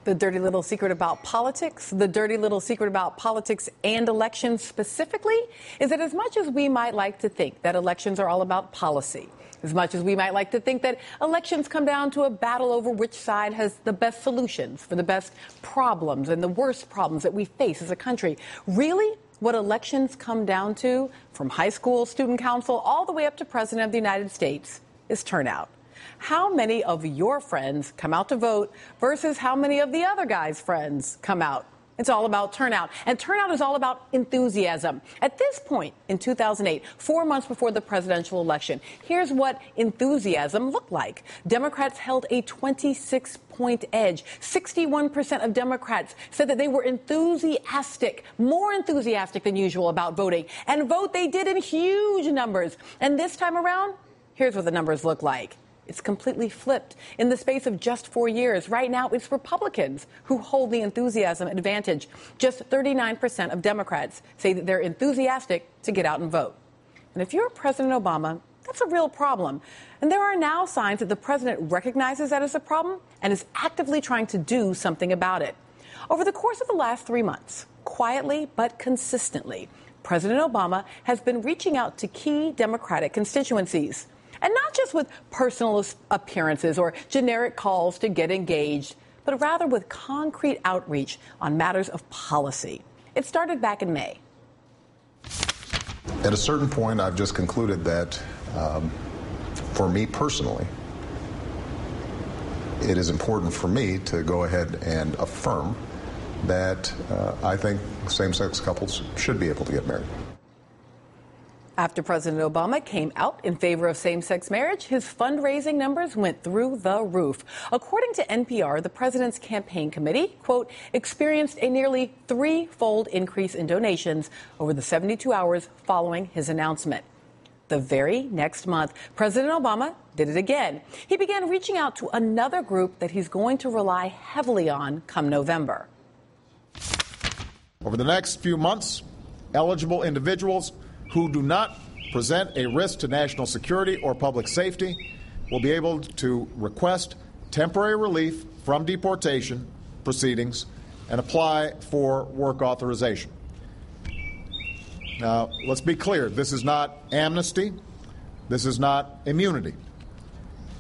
The dirty little secret about politics, the dirty little secret about politics and elections specifically, is that as much as we might like to think that elections are all about policy, as much as we might like to think that elections come down to a battle over which side has the best solutions for the best problems and the worst problems that we face as a country, really what elections come down to, from high school student council all the way up to President of the United States, is turnout. How many of your friends come out to vote versus how many of the other guy's friends come out? It's all about turnout. And turnout is all about enthusiasm. At this point in 2008, 4 months before the presidential election, here's what enthusiasm looked like. Democrats held a 26-point edge. 61% of Democrats said that they were enthusiastic, more enthusiastic than usual about voting. And vote they did in huge numbers. And this time around, here's what the numbers look like. It's completely flipped in the space of just 4 years. Right now, it's Republicans who hold the enthusiasm advantage. Just 39% of Democrats say that they're enthusiastic to get out and vote. And if you're President Obama, that's a real problem. And there are now signs that the president recognizes that as a problem and is actively trying to do something about it. Over the course of the last 3 months, quietly but consistently, President Obama has been reaching out to key Democratic constituencies. And not just with personal appearances or generic calls to get engaged, but rather with concrete outreach on matters of policy. It started back in May. At a certain point, I've just concluded that for me personally, it is important for me to go ahead and affirm that I think same-sex couples should be able to get married. After President Obama came out in favor of same-sex marriage, his fundraising numbers went through the roof. According to NPR, the president's campaign committee, quote, experienced a nearly threefold increase in donations over the 72 hours following his announcement. The very next month, President Obama did it again. He began reaching out to another group that he's going to rely heavily on come November. Over the next few months, eligible individuals who do not present a risk to national security or public safety will be able to request temporary relief from deportation proceedings and apply for work authorization. Now, let's be clear. This is not amnesty. This is not immunity.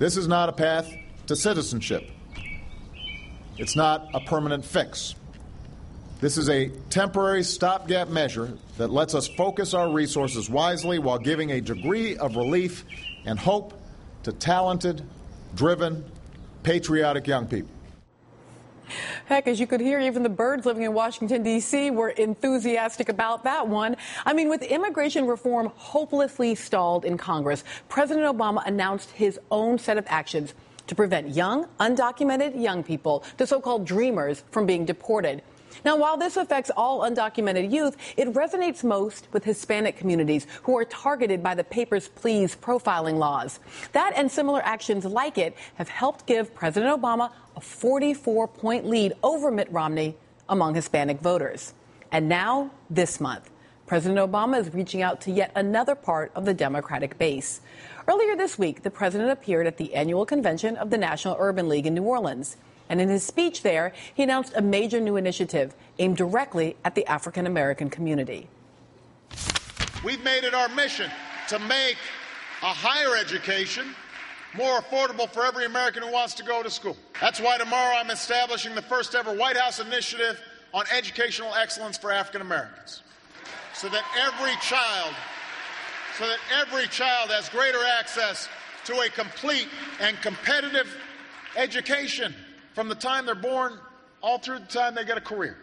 This is not a path to citizenship. It's not a permanent fix. This is a temporary stopgap measure that lets us focus our resources wisely while giving a degree of relief and hope to talented, driven, patriotic young people. Heck, as you could hear, even the birds living in Washington, D.C. were enthusiastic about that one. I mean, with immigration reform hopelessly stalled in Congress, President Obama announced his own set of actions to prevent young, undocumented young people, the so-called dreamers, from being deported. Now, while this affects all undocumented youth, it resonates most with Hispanic communities who are targeted by the Papers, Please profiling laws. That and similar actions like it have helped give President Obama a 44-point lead over Mitt Romney among Hispanic voters. And now, this month, President Obama is reaching out to yet another part of the Democratic base. Earlier this week, the president appeared at the annual convention of the National Urban League in New Orleans. And in his speech there, he announced a major new initiative aimed directly at the African-American community. We've made it our mission to make a higher education more affordable for every American who wants to go to school. That's why tomorrow I'm establishing the first ever White House initiative on educational excellence for African Americans, so that every child has greater access to a complete and competitive education from the time they're born all through the time they get a career.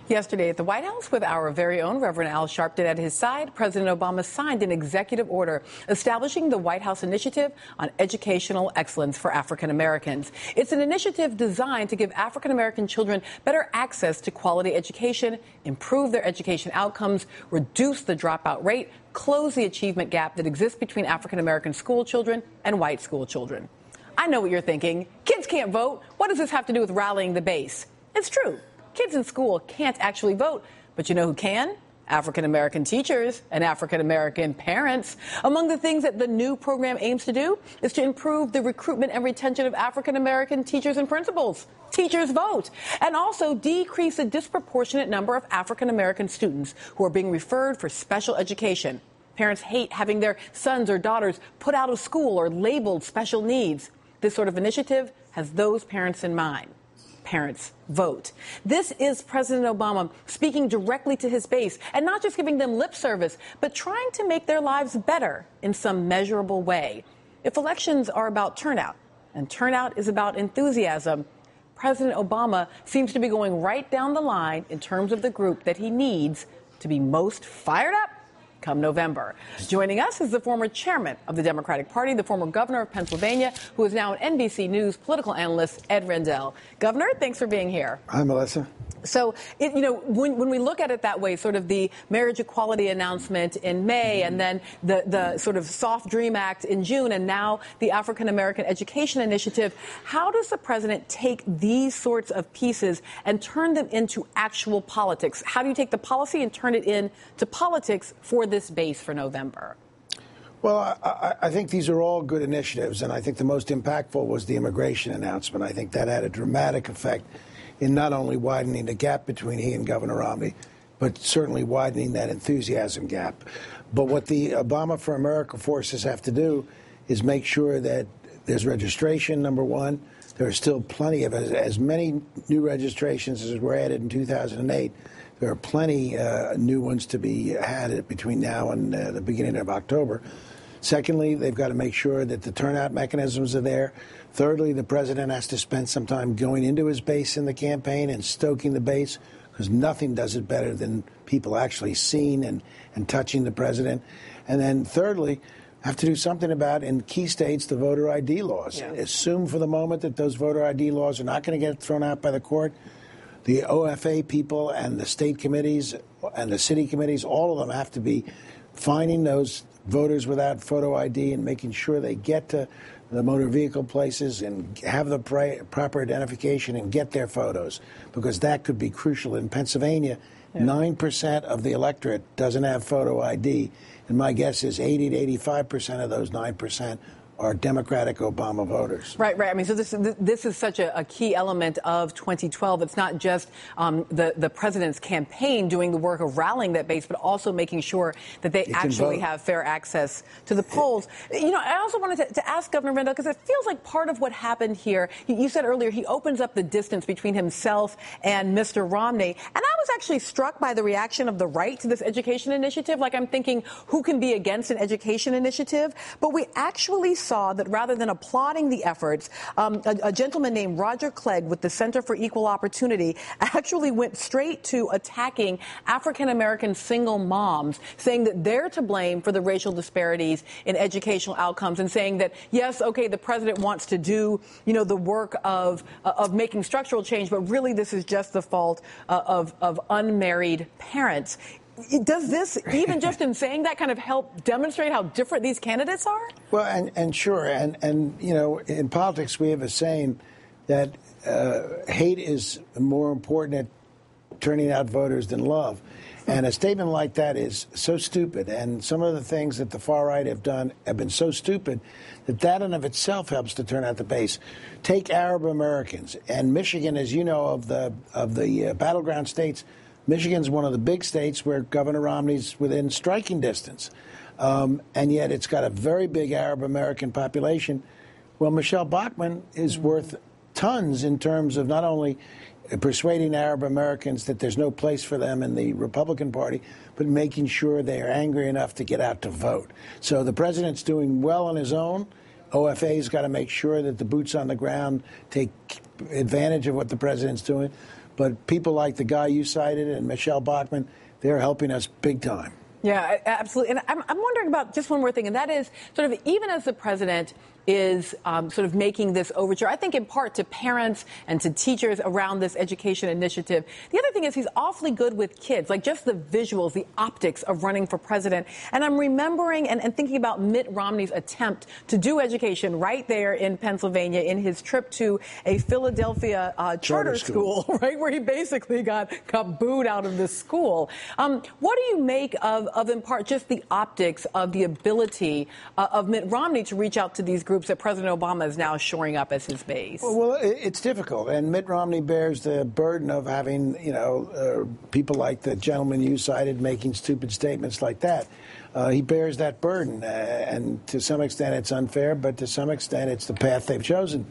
Yesterday at the White House, with our very own Reverend Al Sharpton at his side, President Obama signed an executive order establishing the White House Initiative on Educational Excellence for African Americans. It's an initiative designed to give African American children better access to quality education, improve their education outcomes, reduce the dropout rate, close the achievement gap that exists between African American school children and white school children. I know what you're thinking. Kids can't vote. What does this have to do with rallying the base? It's true. Kids in school can't actually vote. But you know who can? African-American teachers and African-American parents. Among the things that the new program aims to do is to improve the recruitment and retention of African-American teachers and principals. Teachers vote. And also decrease the disproportionate number of African-American students who are being referred for special education. Parents hate having their sons or daughters put out of school or labeled special needs. This sort of initiative has those parents in mind. Parents vote. This is President Obama speaking directly to his base and not just giving them lip service, but trying to make their lives better in some measurable way. If elections are about turnout and turnout is about enthusiasm, President Obama seems to be going right down the line in terms of the group that he needs to be most fired up come November. Joining us is the former chairman of the Democratic Party, the former governor of Pennsylvania, who is now an NBC News political analyst, Ed Rendell. Governor, thanks for being here. Hi, Melissa. So, when we look at it that way, sort of the marriage equality announcement in May and then the sort of Soft Dream Act in June and now the African American Education Initiative, how does the president take these sorts of pieces and turn them into actual politics? How do you take the policy and turn it into politics for this base for November? Well, I think these are all good initiatives, and I think the most impactful was the immigration announcement. I think that had a dramatic effect in not only widening the gap between he and Governor Romney, but certainly widening that enthusiasm gap. But what the Obama for America forces have to do is make sure that there's registration, number one. There are still plenty of, as many new registrations as were added in 2008. There are plenty new ones to be had between now and the beginning of October. Secondly, they've got to make sure that the turnout mechanisms are there. Thirdly, the president has to spend some time going into his base in the campaign and stoking the base, because nothing does it better than people actually seeing and touching the president. And then thirdly, have to do something about, in key states, the voter ID laws. Yeah. Assume for the moment that those voter ID laws are not going to get thrown out by the court. The OFA people and the state committees and the city committees, all of them have to be finding those voters without photo ID and making sure they get to the motor vehicle places and have the proper identification and get their photos, because that could be crucial. In Pennsylvania, 9% of the electorate doesn't have photo ID, and my guess is 80 to 85% of those 9% are Democratic Obama voters. Right. I mean, so this is such a key element of 2012. It's not just the president's campaign doing the work of rallying that base, but also making sure that they actually have fair access to the polls. I also wanted to ask Governor Rendell, because it feels like part of what happened here, you said earlier, he opens up the distance between himself and Mr. Romney. And I was actually struck by the reaction of the right to this education initiative. Like, I'm thinking, who can be against an education initiative? But we actually saw that rather than applauding the efforts, a gentleman named Roger Clegg with the Center for Equal Opportunity actually went straight to attacking African-American single moms, saying that they're to blame for the racial disparities in educational outcomes, and saying that, yes, okay, the president wants to do, the work of making structural change, but really this is just the fault of unmarried parents. Does this, even just in saying that, kind of help demonstrate how different these candidates are? Well, and sure. And in politics, we have a saying that hate is more important at turning out voters than love. And a statement like that is so stupid. And some of the things that the far right have done have been so stupid that in of itself helps to turn out the base. Take Arab Americans. And Michigan, as you know, of the battleground states, Michigan's one of the big states where Governor Romney's within striking distance. And yet it's got a very big Arab American population. Well, Michelle Bachmann is worth tons in terms of not only persuading Arab Americans that there's no place for them in the Republican Party, but making sure they are angry enough to get out to vote. So the president's doing well on his own. OFA's got to make sure that the boots on the ground take advantage of what the president's doing. But people like the guy you cited and Michelle Bachmann, they're helping us big time. Yeah, absolutely. And I'm wondering about just one more thing, and that is sort of even as the president is sort of making this overture, I think in part to parents and to teachers around this education initiative. The other thing is he's awfully good with kids, like just the visuals, the optics of running for president. And I'm remembering and thinking about Mitt Romney's attempt to do education right there in Pennsylvania in his trip to a Philadelphia charter school, right, where he basically got booed out of the school. What do you make of in part, just the optics of the ability of Mitt Romney to reach out to these groups that President Obama is now shoring up as his base? Well, it's difficult, and Mitt Romney bears the burden of having, people like the gentleman you cited making stupid statements like that. He bears that burden, and to some extent it's unfair, but to some extent it's the path they've chosen.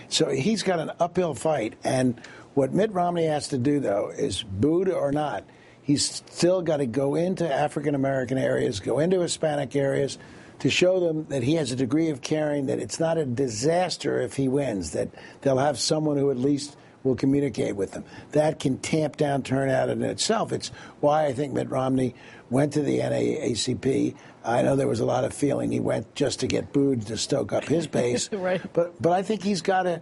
So he's got an uphill fight, and what Mitt Romney has to do, though, is booed or not, he's still got to go into African-American areas, go into Hispanic areas, to show them that he has a degree of caring, that it's not a disaster if he wins, that they'll have someone who at least will communicate with them. That can tamp down turnout in itself. It's why I think Mitt Romney went to the NAACP. I know there was a lot of feeling he went just to get booed to stoke up his base. Right. But I think he's got to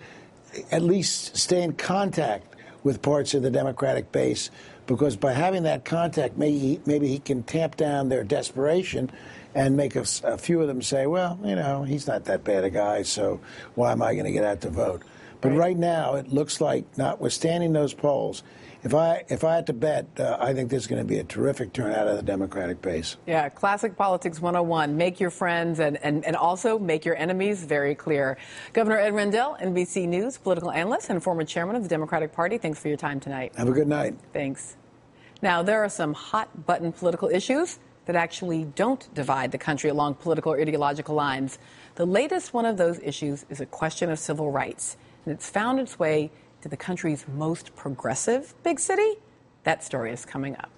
at least stay in contact with parts of the Democratic base, because by having that contact, maybe he can tamp down their desperation and make a few of them say, well, he's not that bad a guy, so why am I going to get out to vote? But right now, it looks like, notwithstanding those polls, if I had to bet, I think there's going to be a terrific turnout of the Democratic base. Yeah, classic politics 101. Make your friends and also make your enemies very clear. Governor Ed Rendell, NBC News, political analyst and former chairman of the Democratic Party. Thanks for your time tonight. Have a good night. Thanks. Now, there are some hot-button political issues that actually don't divide the country along political or ideological lines. The latest one of those issues is a question of civil rights, and it's found its way to the country's most progressive big city. That story is coming up.